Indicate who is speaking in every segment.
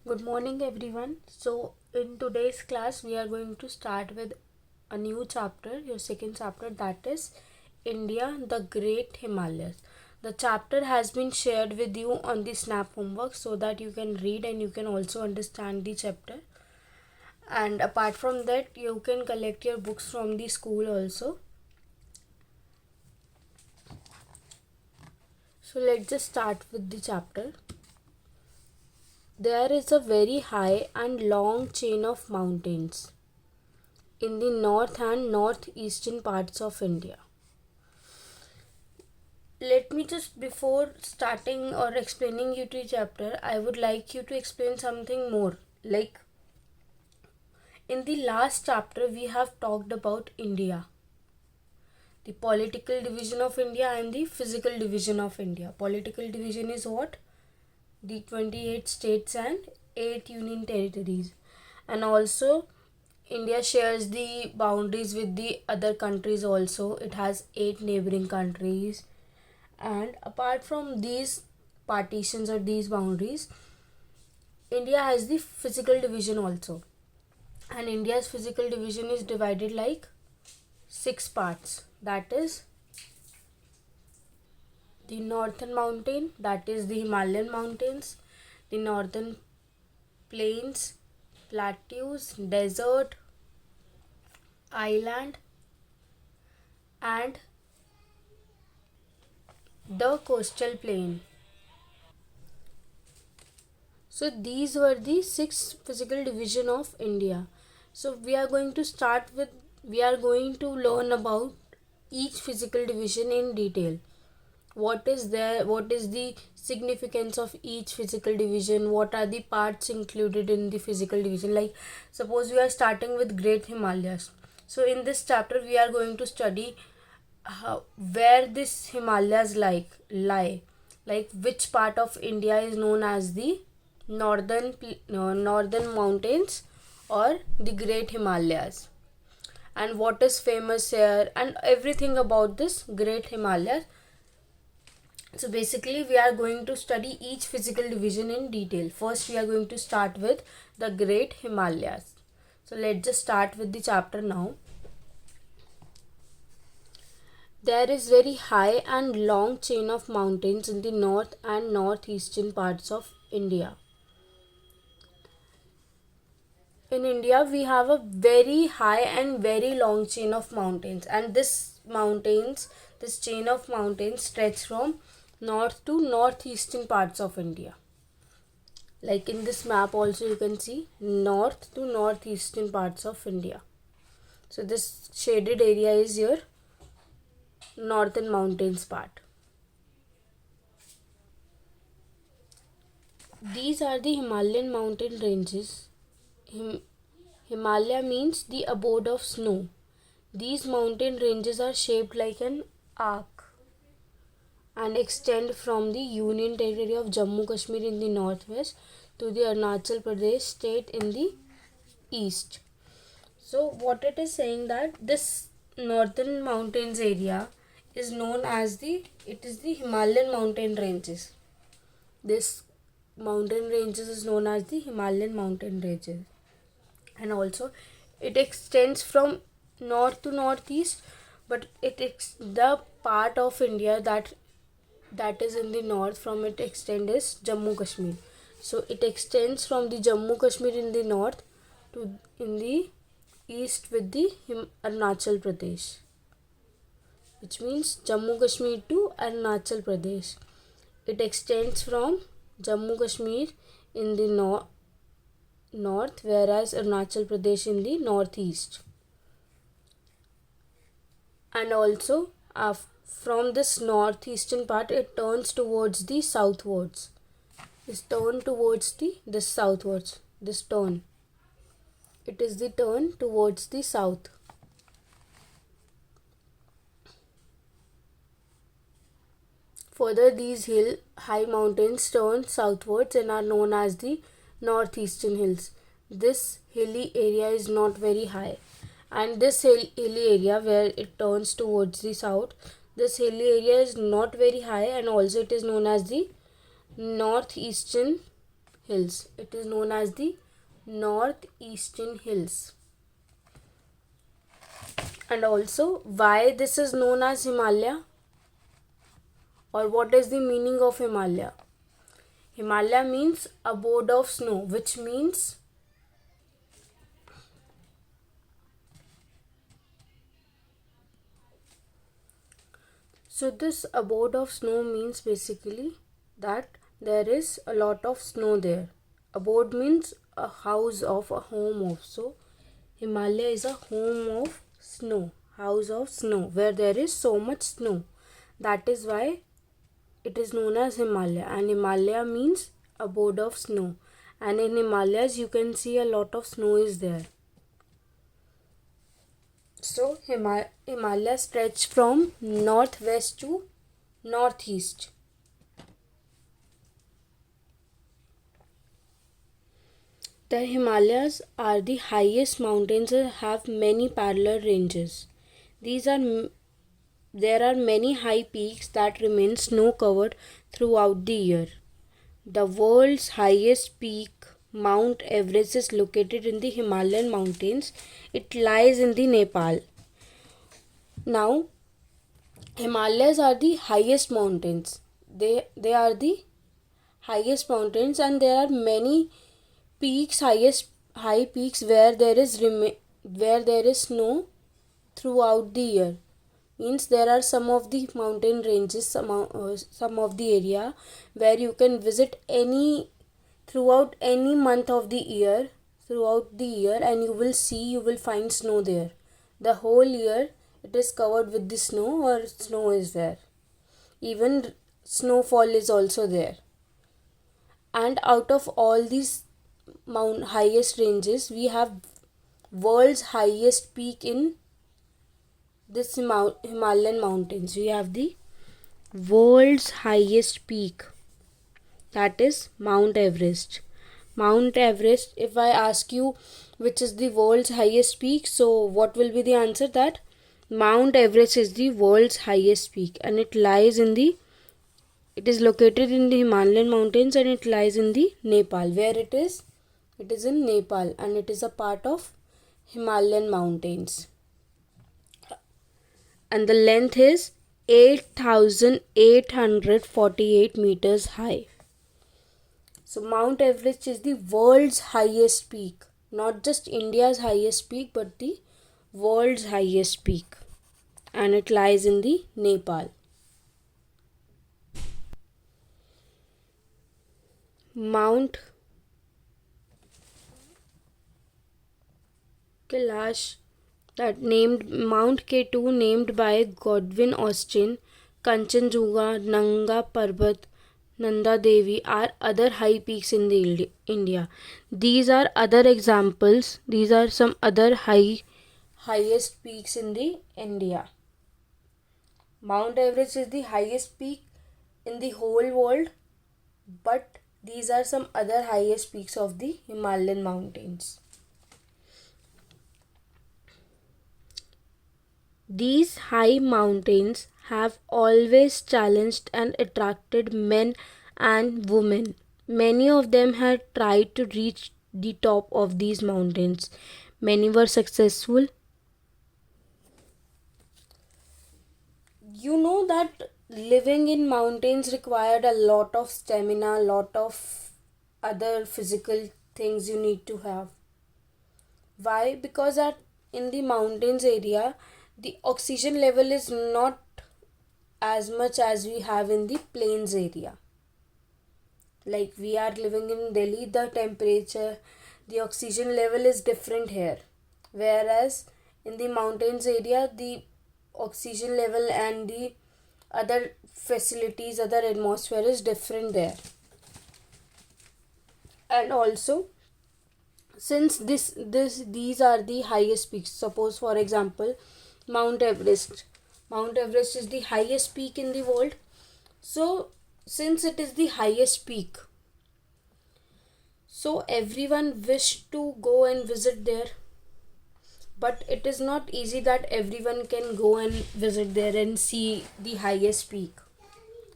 Speaker 1: Good morning, everyone. So, in today's class, we are going to start with a new chapter, your second chapter, that is India, the Great Himalayas. The chapter has been shared with you on the Snap homework so that you can read and you can also understand the chapter. And apart from that, you can collect your books from the school also. So, let's just start with the chapter. There is a very high and long chain of mountains in the north and northeastern parts of India. Let me just, before starting or explaining you the chapter, I would like you to explain something more. Like in the last chapter, we have talked about India, the political division of India and the physical division of India. Political division is what? The 28 states and 8 union territories. And also, India shares the boundaries with the other countries also. It has 8 neighboring countries. And apart from these partitions or these boundaries, India has the physical division also. And India's physical division is divided like 6 parts. That is the northern mountain, that is the Himalayan mountains, the northern plains, plateaus, desert, island, and the coastal plain. So these were the 6 physical division of India. So we are going to learn about each physical division in detail. What is there, what is the significance of each physical division, what are the parts included in the physical division. Like suppose we are starting with Great Himalayas. So in this chapter we are going to study where this Himalayas lie, like which part of India is known as the northern mountains or the Great Himalayas, and what is famous here and everything about this Great Himalayas. So basically we are going to study each physical division in detail. First we are going to start with the Great Himalayas. So let's just start with the chapter now. There is very high and long chain of mountains in the north and northeastern parts of India. In India, we have a very high and very long chain of mountains, and this chain of mountains stretch from north to northeastern parts of India. Like in this map also you can see north to northeastern parts of India. So this shaded area is your northern mountains part. These are the Himalayan mountain ranges. Himalaya means the abode of snow. These mountain ranges are shaped like an arc and extend from the Union Territory of Jammu Kashmir in the northwest to the Arunachal Pradesh state in the east. So what it is saying that this northern mountains area is known as the Himalayan mountain ranges. This mountain ranges is known as the Himalayan mountain ranges, and also it extends from north to northeast, but the part of India that is in the north from it extend is Jammu Kashmir. So it extends from the Jammu Kashmir in the north to in the east with the Arunachal Pradesh, which means Jammu Kashmir to Arunachal Pradesh. It extends from Jammu Kashmir in the north, whereas Arunachal Pradesh in the northeast. And also from this northeastern part it turns towards the southwards. This turn towards this southwards. This turn. It is the turn towards the south. Further, these high mountains turn southwards and are known as the northeastern hills. This hilly area is not very high, and this hilly area where it turns towards the south, this hilly area is not very high, and also it is known as the northeastern hills. It is known as the northeastern hills. And also, why this is known as Himalaya, or what is the meaning of Himalaya? Himalaya means abode of snow, which means so this abode of snow means basically that there is a lot of snow there. Abode means a house of, a home of. So Himalaya is a home of snow, house of snow, where there is so much snow. That is why it is known as Himalaya, and Himalaya means abode of snow. And in Himalayas you can see a lot of snow is there. So Himalaya stretch from northwest to northeast. The Himalayas are the highest mountains and have many parallel ranges. There are many high peaks that remain snow covered throughout the year. The world's highest peak, Mount Everest, is located in the Himalayan mountains. It lies in the Nepal. Now, Himalayas are the highest mountains. They are the highest mountains, and there are many peaks, high peaks where there is snow throughout the year. Means there are some of the mountain ranges, some of the area where you can visit throughout any month of the year, and you will find snow there. The whole year it is covered with the snow, or snow is there. Even snowfall is also there. And out of all these highest ranges, we have world's highest peak in this Himalayan mountains. We have the world's highest peak, that is Mount Everest. Mount Everest, if I ask you which is the world's highest peak, so what will be the answer? That Mount Everest is the world's highest peak, and it is located in the Himalayan mountains, and it lies in the Nepal. Where it is? It is in Nepal, and it is a part of Himalayan mountains. And the length is 8,848 meters high. So Mount Everest is the world's highest peak, not just India's highest peak, but the world's highest peak, and it lies in the Nepal. Mount Kailash, that named Mount K2, named by Godwin Austen, Kanchenjunga, Nanga Parbat, Nanda Devi are other high peaks in the India. These are other examples. These are some other highest peaks in the India. Mount Everest is the highest peak in the whole world, but these are some other highest peaks of the Himalayan mountains. These high mountains have always challenged and attracted men and women. Many of them had tried to reach the top of these mountains. Many were successful. You know that living in mountains required a lot of stamina, a lot of other physical things you need to have. Why? Because in the mountains area, the oxygen level is not as much as we have in the plains area. Like we are living in Delhi, the temperature, the oxygen level is different here. Whereas in the mountains area, the oxygen level and the other facilities, other atmosphere is different there. And also, since these are the highest peaks, suppose for example Mount Everest is the highest peak in the world. So since it is the highest peak, so everyone wish to go and visit there, but it is not easy that everyone can go and visit there and see the highest peak.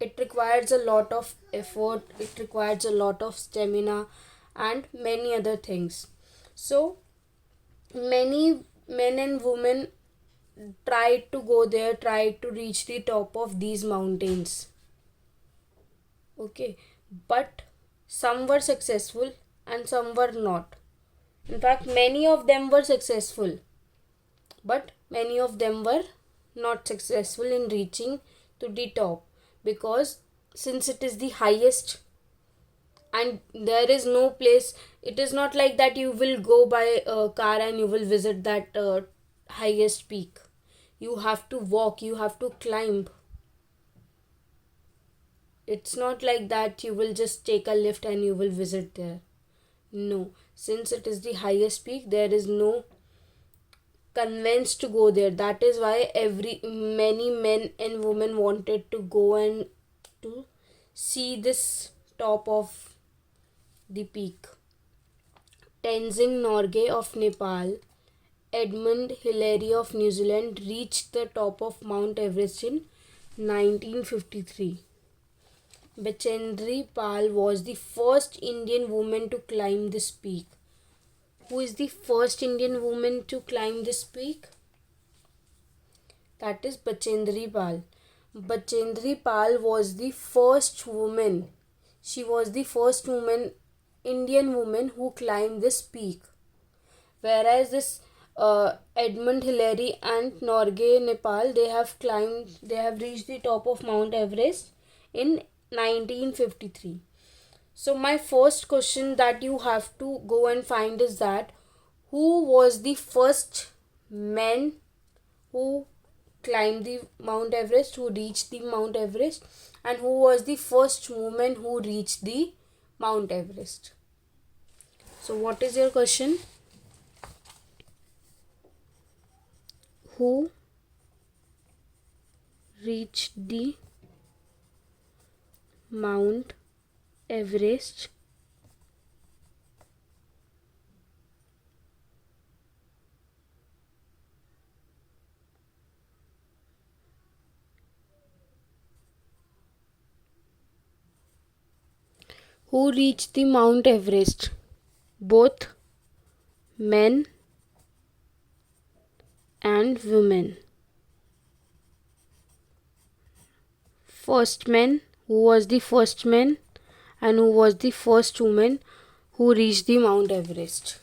Speaker 1: It requires a lot of effort, it requires a lot of stamina, and many other things. So, many men and women tried to go there, tried to reach the top of these mountains. Okay, but some were successful and some were not. In fact, many of them were successful, but many of them were not successful in reaching to the top, because since it is the highest and there is no place, it is not like that you will go by a car and you will visit that highest peak. You have to walk, you have to climb. It's not like that you will just take a lift and you will visit there. No, since it is the highest peak, there is no convinced to go there. That is why every many men and women wanted to go and to see this top of the peak. Tenzing Norgay of Nepal, Edmund Hillary of New Zealand reached the top of Mount Everest in 1953. Bachendri Pal was the first Indian woman to climb this peak. Who is the first Indian woman to climb this peak? That is Bachendri Pal. Bachendri Pal was the first woman. She was the first woman, Indian woman, who climbed this peak. Whereas this Edmund Hillary and Norgay Nepal, they have reached the top of Mount Everest in 1953. So my first question that you have to go and find is that who was the first man who climbed the Mount Everest, who reached the Mount Everest, and who was the first woman who reached the Mount Everest. So what is your question? Who reached the Mount Everest? Who reached the Mount Everest? Both men and women. First man, who was the first man, and who was the first woman who reached the Mount Everest.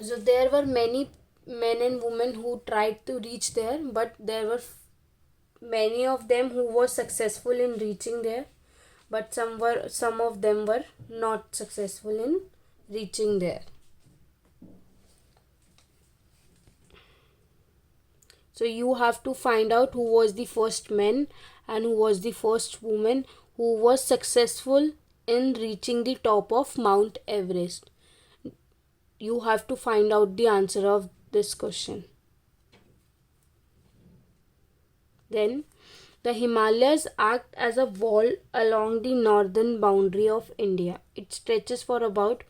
Speaker 1: So there were many men and women who tried to reach there, but there were many of them who were successful in reaching there, but some of them were not successful in reaching there. So you have to find out who was the first man and who was the first woman who was successful in reaching the top of Mount Everest. You have to find out the answer of this question. Then, the Himalayas act as a wall along the northern boundary of India. It stretches for about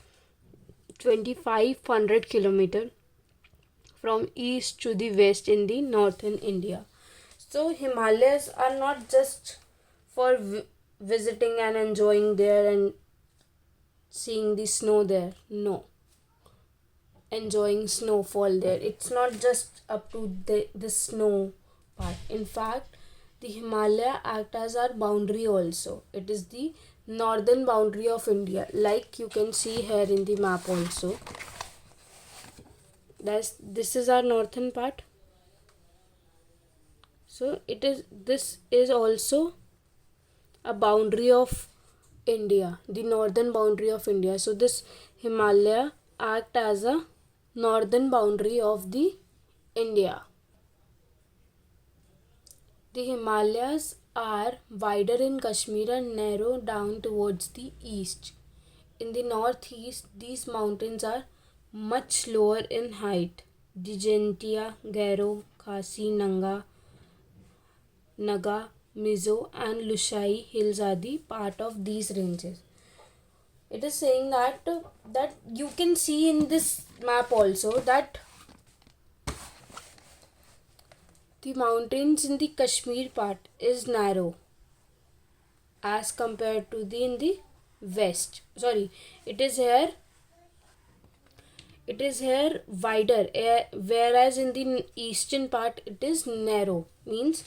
Speaker 1: 2500 kilometers from east to the west in the northern India. So Himalayas are not just for visiting and enjoying there and seeing the snow there. No. Enjoying snowfall there. It's not just up to the snow part. In fact, the Himalaya act as our boundary also. It is the northern boundary of India, like you can see here in the map also. This is our northern part. So this is also a boundary of India, the northern boundary of India. So this Himalaya act as a northern boundary of the India. The Himalayas are wider in Kashmir and narrow down towards the east. In the northeast, these mountains are much lower in height. The Jaintia, Garo, Khasi, Naga, Mizo and Lushai hills are the part of these ranges. It is saying that you can see in this map also that The mountains in the Kashmir part is narrow as compared to the in the west. Sorry, it is here wider, whereas in the eastern part it is narrow. Means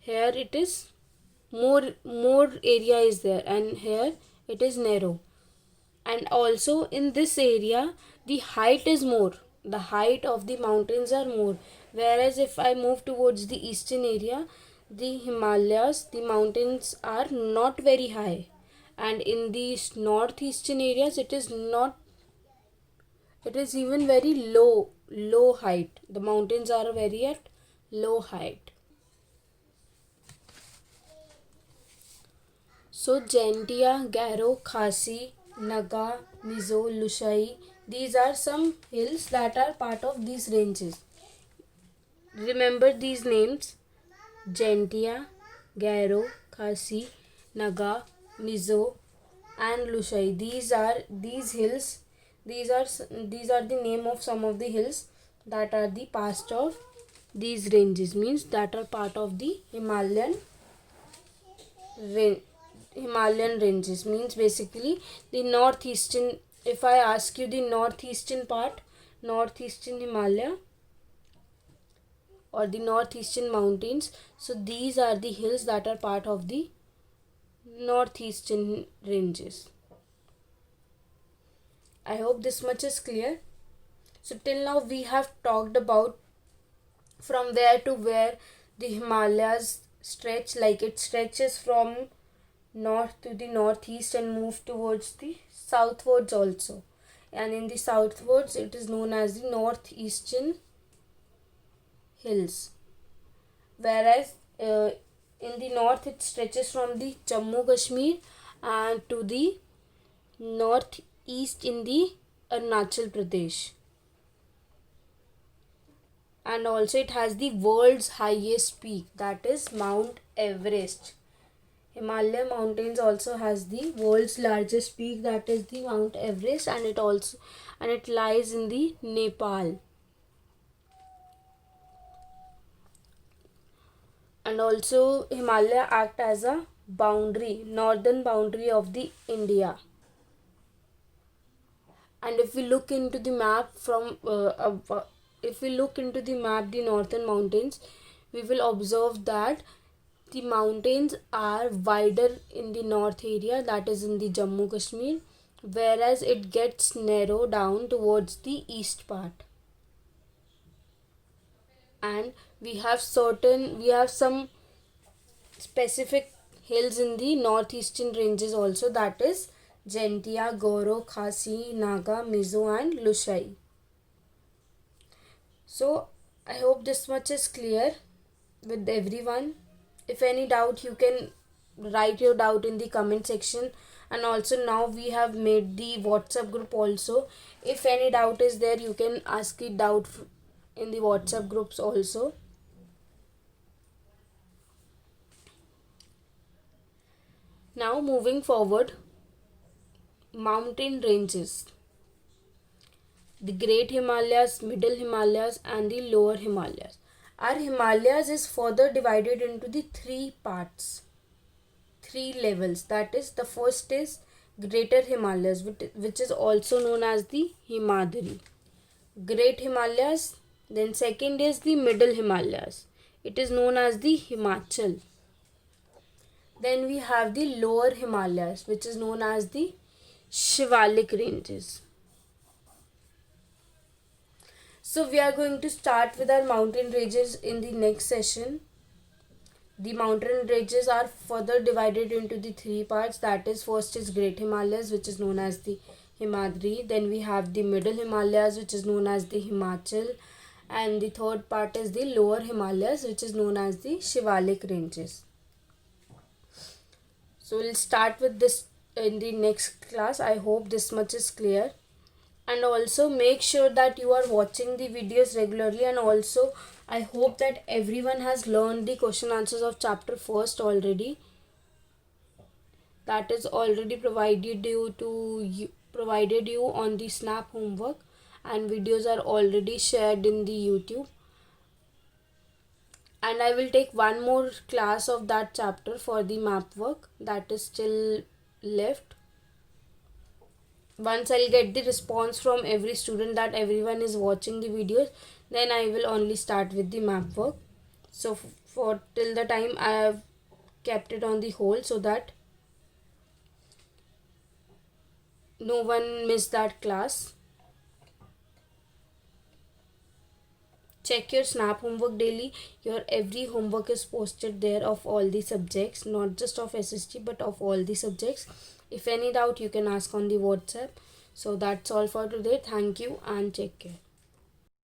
Speaker 1: here it is more area is there, and here it is narrow. And also in this area the height is more, the height of the mountains are more, whereas if I move towards the eastern area, the Himalayas, the mountains are not very high, and in these northeastern areas it is not, it is even very low height. The mountains are very at low height. So Jaintia, Garo, Khasi, Naga, Mizo, Lushai, these are some hills that are part of these ranges. Remember these names: Jaintia, Garo, Khasi, Naga, Mizo, and Lushai. These hills. These are the name of some of the hills that are the past of these ranges. Means that are part of the Himalayan ranges. Means basically the northeastern. If I ask you the northeastern part, northeastern Himalaya or the northeastern mountains, so these are the hills that are part of the northeastern ranges. I hope this much is clear. So till now we have talked about from where to where the Himalayas stretch, like it stretches from north to the northeast and move towards the southwards also. And in the southwards it is known as the northeastern hills. Whereas in the north it stretches from the Jammu Kashmir and to the northeast in the Arunachal Pradesh. And also it has the world's highest peak, that is Mount Everest. Himalaya mountains also has the world's largest peak, that is the Mount Everest, and it lies in the Nepal. And also Himalaya act as a northern boundary of the India. And if we look into the map the northern mountains, we will observe that the mountains are wider in the north area, that is in the Jammu Kashmir, whereas it gets narrow down towards the east part. And we have some specific hills in the northeastern ranges also, that is Jaintia, Garo, Khasi, Naga, Mizo and Lushai. So I hope this much is clear with everyone. If any doubt, you can write your doubt in the comment section. And also now we have made the WhatsApp group also. If any doubt is there, you can ask it doubt in the WhatsApp groups also. Now moving forward, mountain ranges. The Great Himalayas, Middle Himalayas and the Lower Himalayas. Our Himalayas is further divided into the three parts, three levels. That is, the first is Greater Himalayas, which is also known as the Himadri. Great Himalayas. Then second is the Middle Himalayas. It is known as the Himachal. Then we have the Lower Himalayas, which is known as the Shivalik ranges. So we are going to start with our mountain ranges in the next session. The mountain ranges are further divided into the three parts. That is, first is Great Himalayas, which is known as the Himadri. Then we have the Middle Himalayas, which is known as the Himachal. And the third part is the Lower Himalayas, which is known as the Shivalik ranges. So we'll start with this in the next class. I hope this much is clear. And also make sure that you are watching the videos regularly, and also I hope that everyone has learned the question answers of chapter first already. That is already provided you on the Snap homework, and videos are already shared in the YouTube. and I will take one more class of that chapter for the map work that is still left. Once I'll get the response from every student that everyone is watching the videos, then I will only start with the map work. So for till the time I have kept it on the hold so that no one missed that class. Check your Snap homework daily. Your every homework is posted there of all the subjects, not just of SST but of all the subjects. If any doubt, you can ask on the WhatsApp. So that's all for today. Thank you and take care.